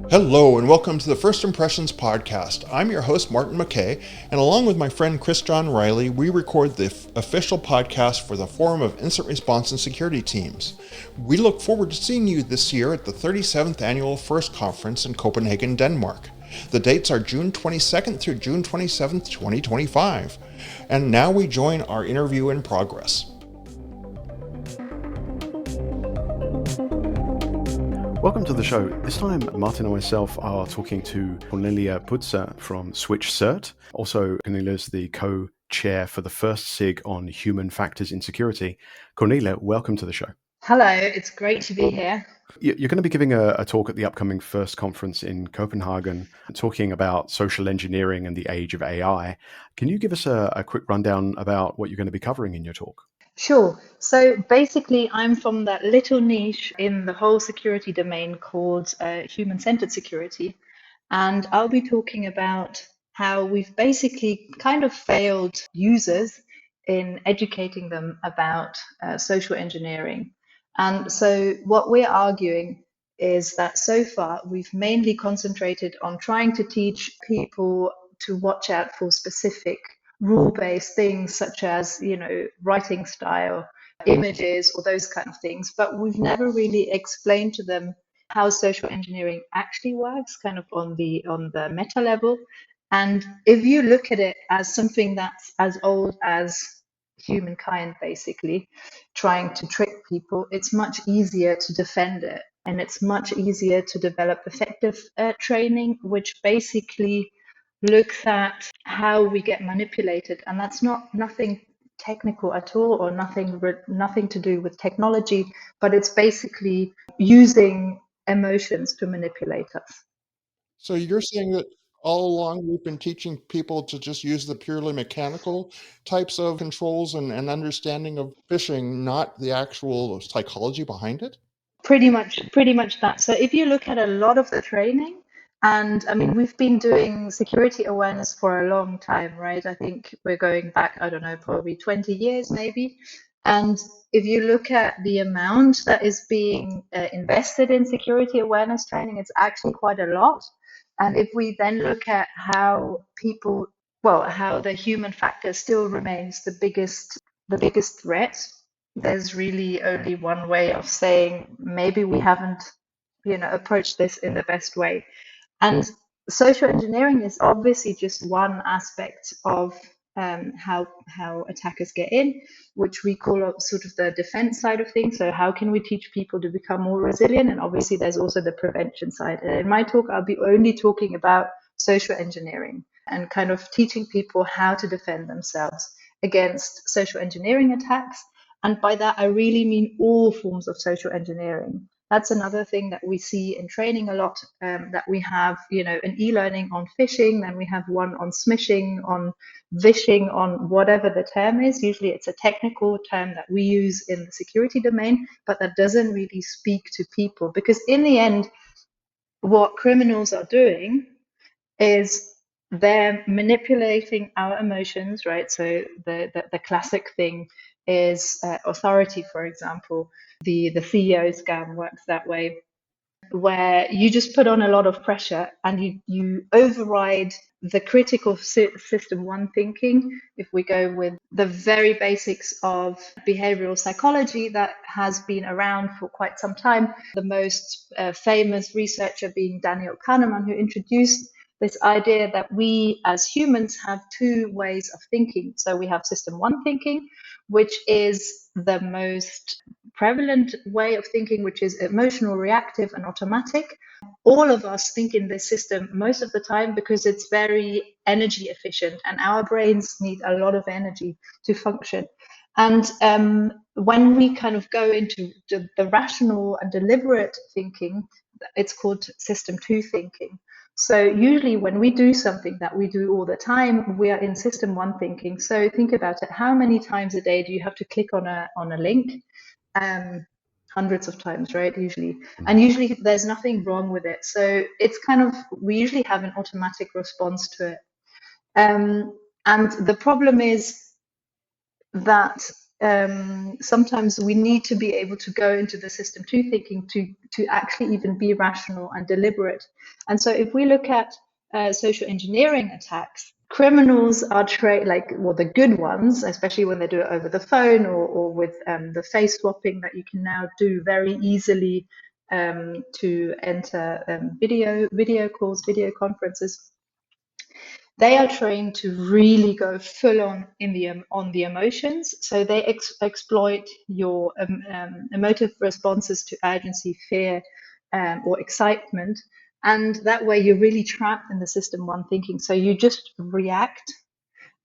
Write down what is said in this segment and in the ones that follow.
Hello and welcome to the First Impressions podcast. I'm your host Martin McKay, and along with my friend Chris John Riley, we record the official podcast for the Forum of Incident Response and Security Teams. We look forward to seeing you this year at the 37th Annual FIRST Conference in Copenhagen, Denmark. The dates are June 22nd through June 27th, 2025. And now we join our interview in progress. Welcome to the show. This time, Martin and myself are talking to Cornelia Puhze from SWITCH-CERT. Also, Cornelia is the co-chair for the First SIG on human factors in security. Cornelia, welcome to the show. Hello, it's great to be here. You're going to be giving a talk at the upcoming FIRST conference in Copenhagen, talking about social engineering and the age of AI. Can you give us a quick rundown about what you're going to be covering in your talk? Sure. So basically, I'm from that little niche in the whole security domain called human-centered security. And I'll be talking about how we've basically kind of failed users in educating them about social engineering. And so what we're arguing is that so far we've mainly concentrated on trying to teach people to watch out for specific rule-based things such as, writing style, images, or those kind of things. But we've never really explained to them how social engineering actually works, kind of on the meta level. And if you look at it as something that's as old as humankind, basically trying to trick people, it's much easier to defend it, and it's much easier to develop effective training, which basically looks at how we get manipulated, and that's nothing technical at all, or nothing to do with technology, but it's basically using emotions to manipulate us. So you're saying that all along we've been teaching people to just use the purely mechanical types of controls and understanding of phishing, not the actual psychology behind it? Pretty much that. So if you look at a lot of the training, and I mean, we've been doing security awareness for a long time, right? I think we're going back, I don't know, probably 20 years maybe. And if you look at the amount that is being invested in security awareness training, it's actually quite a lot. And if we then look at how how the human factor still remains the biggest threat, there's really only one way of saying maybe we haven't, approached this in the best way. And social engineering is obviously just one aspect of how attackers get in, which we call sort of the defense side of things. So how can we teach people to become more resilient? And obviously there's also the prevention side. And in my talk, I'll be only talking about social engineering and kind of teaching people how to defend themselves against social engineering attacks. And by that, I really mean all forms of social engineering. That's another thing that we see in training a lot, that we have, an e-learning on phishing, then we have one on smishing, on vishing, on whatever the term is. Usually it's a technical term that we use in the security domain, but that doesn't really speak to people. Because in the end, what criminals are doing is they're manipulating our emotions, right? So the classic thing is authority, for example. The CEO scam works that way, where you just put on a lot of pressure and you override the critical system one thinking. If we go with the very basics of behavioral psychology that has been around for quite some time, the most famous researcher being Daniel Kahneman, who introduced this idea that we as humans have two ways of thinking. So we have system one thinking, which is the most prevalent way of thinking, which is emotional, reactive, and automatic. All of us think in this system most of the time because it's very energy efficient, and our brains need a lot of energy to function. And when we kind of go into the rational and deliberate thinking, it's called system two thinking. So usually when we do something that we do all the time, we are in system one thinking. So think about it. How many times a day do you have to click on a link? Hundreds of times, right? Usually. And usually there's nothing wrong with it. So it's kind of, we usually have an automatic response to it. And the problem is that sometimes we need to be able to go into the system two thinking to actually even be rational and deliberate. And so if we look at social engineering attacks, criminals are the good ones, especially when they do it over the phone or with the face swapping that you can now do very easily to enter video calls, video conferences. They are trained to really go full on on the emotions. So they exploit your emotive responses to urgency, fear, or excitement. And that way you're really trapped in the system one thinking. So you just react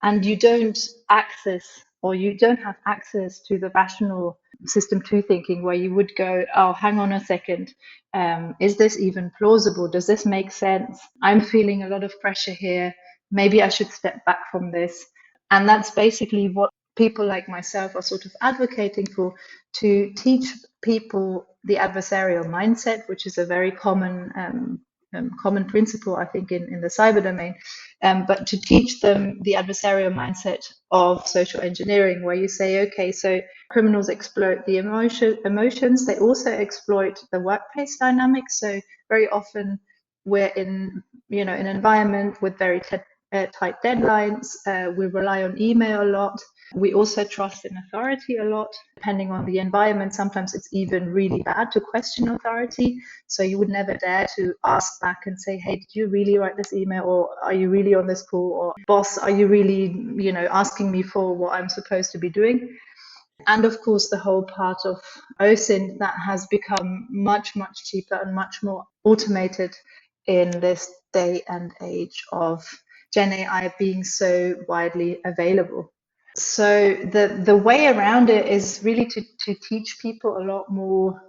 and you don't have access to the rational system two thinking where you would go, oh, hang on a second. Is this even plausible? Does this make sense? I'm feeling a lot of pressure here. Maybe I should step back from this. And that's basically what people like myself are sort of advocating for, to teach people the adversarial mindset, which is a very common principle, I think, in the cyber domain, but to teach them the adversarial mindset of social engineering, where you say, okay, so criminals exploit the emotions, they also exploit the workplace dynamics. So very often we're in an environment with very tight deadlines. We rely on email a lot. We also trust in authority a lot. Depending on the environment, sometimes it's even really bad to question authority. So you would never dare to ask back and say, hey, did you really write this email? Or are you really on this call? Or boss, are you really, asking me for what I'm supposed to be doing? And of course, the whole part of OSINT that has become much, much cheaper and much more automated in this day and age of Gen AI being so widely available. So the way around it is really to teach people a lot more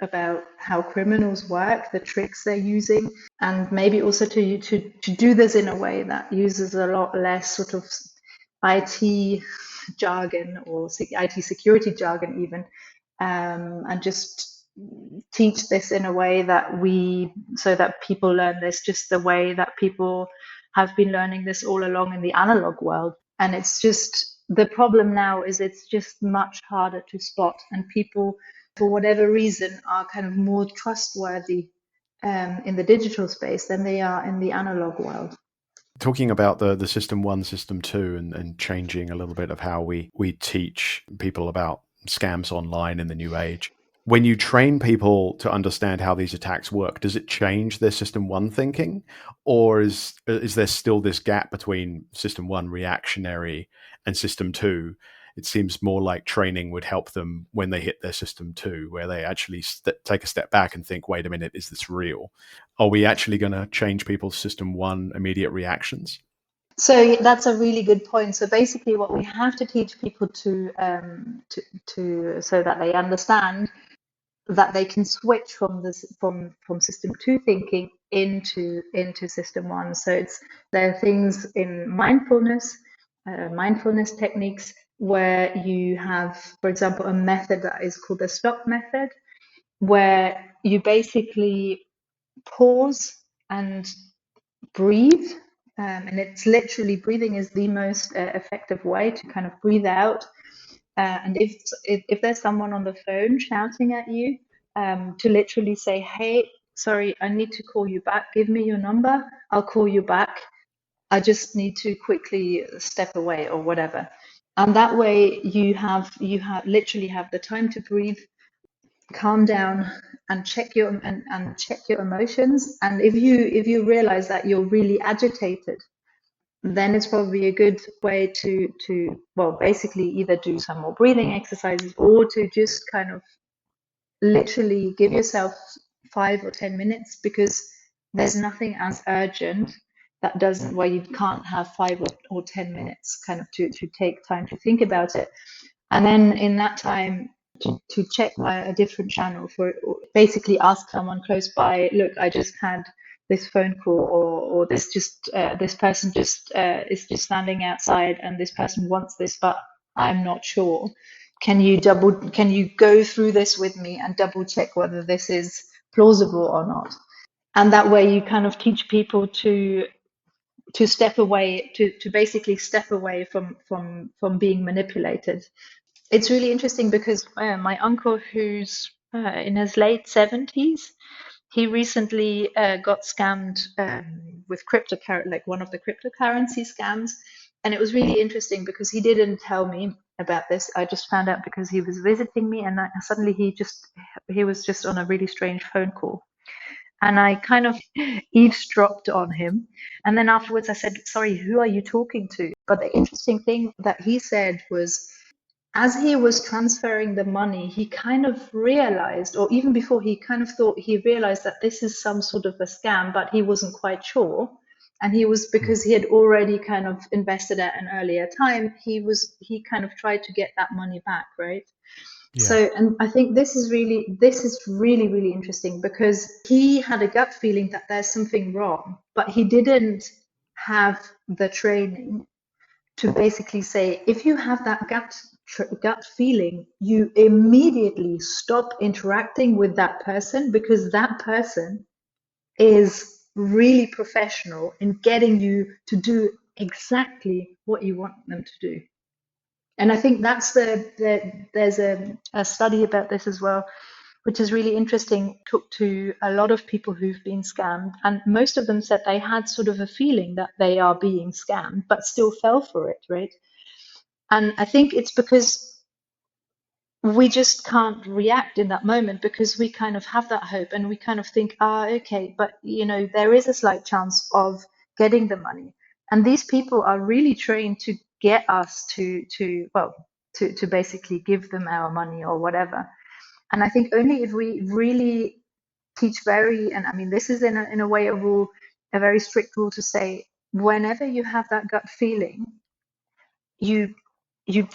about how criminals work, the tricks they're using, and maybe also to do this in a way that uses a lot less sort of IT jargon or IT security jargon even, and just teach this in a way so that people learn this just the way that people have been learning this all along in the analog world. And it's just, the problem now is it's just much harder to spot, and people, for whatever reason, are kind of more trustworthy in the digital space than they are in the analog world. Talking about the system one, system two, and changing a little bit of how we teach people about scams online in the new age. When you train people to understand how these attacks work, does it change their system one thinking? Or is there still this gap between system one reactionary and system two? It seems more like training would help them when they hit their system two, where they actually take a step back and think, wait a minute, is this real? Are we actually going to change people's system one immediate reactions? So that's a really good point. So basically what we have to teach people to so that they understand that they can switch from system two thinking into system one. So there are things in mindfulness techniques where you have, for example, a method that is called the stop method, where you basically pause and breathe. And it's literally, breathing is the most effective way to kind of breathe out. And if there's someone on the phone shouting at you, to literally say, hey, sorry, I need to call you back. Give me your number. I'll call you back. I just need to quickly step away or whatever. And that way you literally have the time to breathe, calm down, and check your emotions. And if you realize that you're really agitated, then it's probably a good way to basically either do some more breathing exercises or to just kind of literally give yourself 5 or 10 minutes, because there's nothing as urgent where you can't have 5 or 10 minutes kind of to take time to think about it. And then in that time to check a different channel, or basically ask someone close by, look, I just had this phone call, or this person just is just standing outside, and this person wants this, but I'm not sure. Can you go through this with me and double check whether this is plausible or not? And that way you kind of teach people to step away, to basically step away from being manipulated. It's really interesting because my uncle, who's in his late 70s, he recently got scammed with like one of the cryptocurrency scams. And it was really interesting because he didn't tell me about this. I just found out because he was visiting me, and suddenly he was just on a really strange phone call. And I kind of eavesdropped on him. And then afterwards I said, "Sorry, who are you talking to?" But the interesting thing that he said was, as he was transferring the money, he kind of realized, or even before, he kind of thought he realized that this is some sort of a scam, but he wasn't quite sure. And because he had already kind of invested at an earlier time, he kind of tried to get that money back, right? Yeah. So, and I think this is really, really interesting because he had a gut feeling that there's something wrong, but he didn't have the training to basically say, if you have that gut feeling, you immediately stop interacting with that person, because that person is really professional in getting you to do exactly what you want them to do. And I think that's there's a study about this as well, which is really interesting. Talked to a lot of people who've been scammed, and most of them said they had sort of a feeling that they are being scammed, but still fell for it, right? And I think it's because we just can't react in that moment, because we kind of have that hope and we kind of think, okay, but there is a slight chance of getting the money. And these people are really trained to get us to basically give them our money or whatever. And I think only if we really teach and I mean, this is in a way a very strict rule to say, whenever you have that gut feeling, you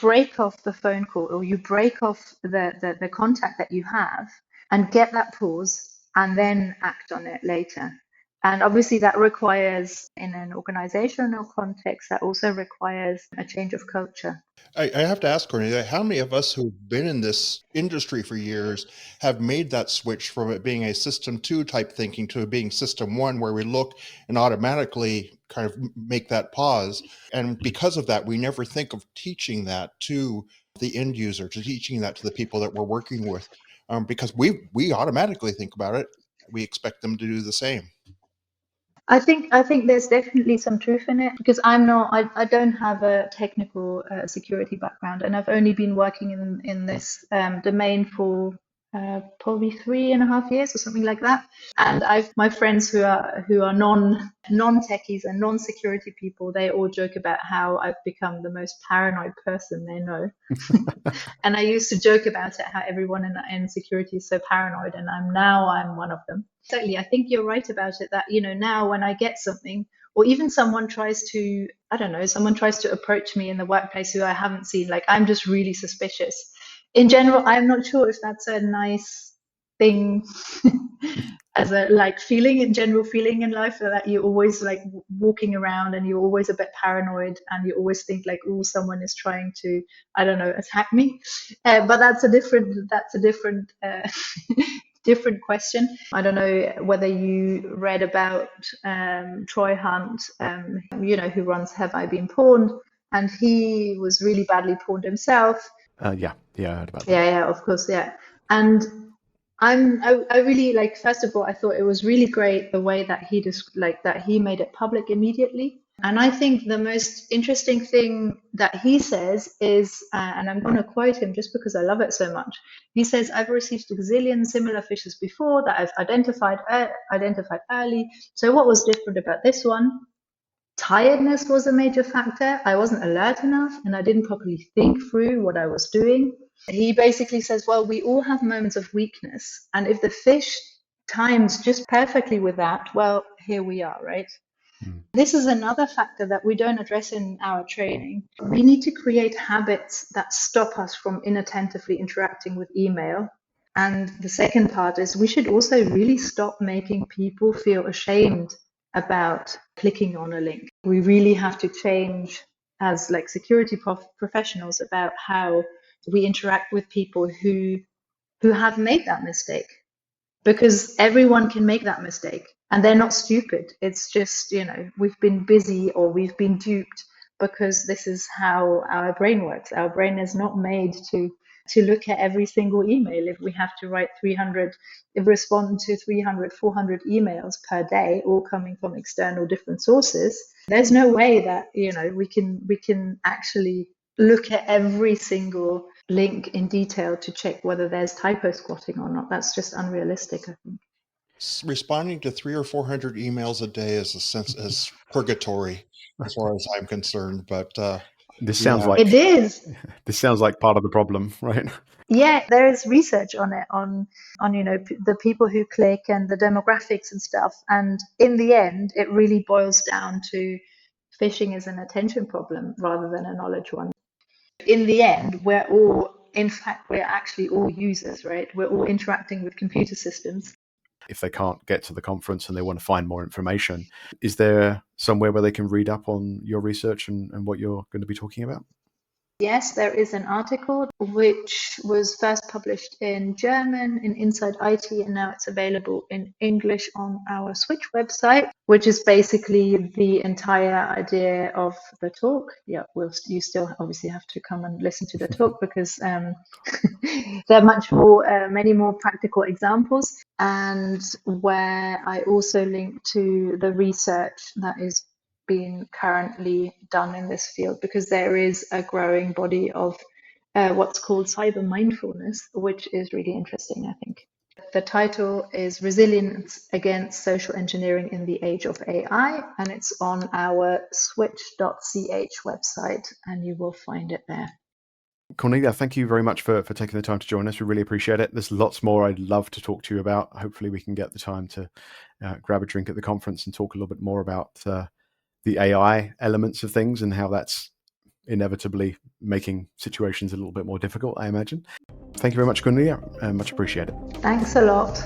break off the phone call, or you break off the contact that you have, and get that pause and then act on it later. And obviously that requires, in an organizational context, that also requires a change of culture. I have to ask, Cornelia, how many of us who've been in this industry for years have made that switch from it being a system 2 type thinking to being system 1, where we look and automatically kind of make that pause? And because of that, we never think of teaching that to the end user, to teaching that to the people that we're working with, because we automatically think about it. We expect them to do the same. I think there's definitely some truth in it, because I don't have a technical security background, and I've only been working in this domain for probably 3.5 years or something like that. And my friends who are non-techies and non-security people, they all joke about how I've become the most paranoid person they know. And I used to joke about it, how everyone in security is so paranoid, and I'm one of them. Totally, I think you're right about it, that now when I get something, or even someone tries to approach me in the workplace who I haven't seen, like, I'm just really suspicious. In general, I'm not sure if that's a nice thing as a general feeling in life, that you're always like walking around and you're always a bit paranoid and you always think like, oh, someone is trying to, I don't know, attack me. But that's a different different question. I don't know whether you read about Troy Hunt, who runs Have I Been Pawned, and he was really badly pawned himself. Yeah, I heard about that. Yeah, of course, yeah. And I really, like, first of all, I thought it was really great the way that he made it public immediately. And I think the most interesting thing that he says is, and I'm going to quote him just because I love it so much. He says, "I've received a gazillion similar phishes before that I've identified early. So what was different about this one? Tiredness was a major factor. I wasn't alert enough, and I didn't properly think through what I was doing." He basically says, well, we all have moments of weakness, and if the fish times just perfectly with that, well, here we are, right? This is another factor that we don't address in our training. We need to create habits that stop us from inattentively interacting with email. And the second part is, we should also really stop making people feel ashamed about clicking on a link. We really have to change as like security professionals about how we interact with people who have made that mistake, because everyone can make that mistake and they're not stupid. It's just, we've been busy or we've been duped because this is how our brain works. Our brain is not made to look at every single email. If we have to respond to 300, 400 emails per day, all coming from external different sources, there's no way that, we can actually look at every single link in detail to check whether there's typo squatting or not. That's just unrealistic, I think. Responding to 300 or 400 emails a day is as purgatory, as far as I'm concerned. But this sounds yeah. like it is. This sounds like part of the problem, right? Yeah, there is research on it, on the people who click and the demographics and stuff. And in the end, it really boils down to phishing is an attention problem rather than a knowledge one. In the end, we're actually all users, right? We're all interacting with computer systems. If they can't get to the conference and they want to find more information, is there somewhere where they can read up on your research and what you're going to be talking about? Yes, there is an article which was first published in German in Inside IT, and now it's available in English on our Switch website, which is basically the entire idea of the talk. Yeah, you still obviously have to come and listen to the talk because there are many more practical examples, and where I also link to the research that is being currently done in this field, because there is a growing body of what's called cyber mindfulness, which is really interesting, I think. The title is Resilience Against Social Engineering in the Age of AI, and it's on our switch.ch website, and you will find it there. Cornelia, thank you very much for taking the time to join us. We really appreciate it. There's lots more I'd love to talk to you about. Hopefully we can get the time to grab a drink at the conference and talk a little bit more about the AI elements of things and how that's inevitably making situations a little bit more difficult, I imagine. Thank you very much, Cornelia. Much appreciated. Thanks a lot.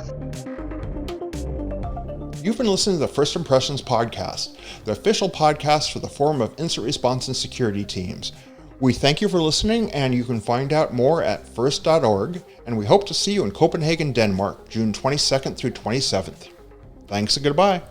You've been listening to the First Impressions podcast, the official podcast for the Forum of Incident Response and Security Teams. We thank you for listening, and you can find out more at first.org, and we hope to see you in Copenhagen, Denmark, June 22nd through 27th. Thanks and goodbye.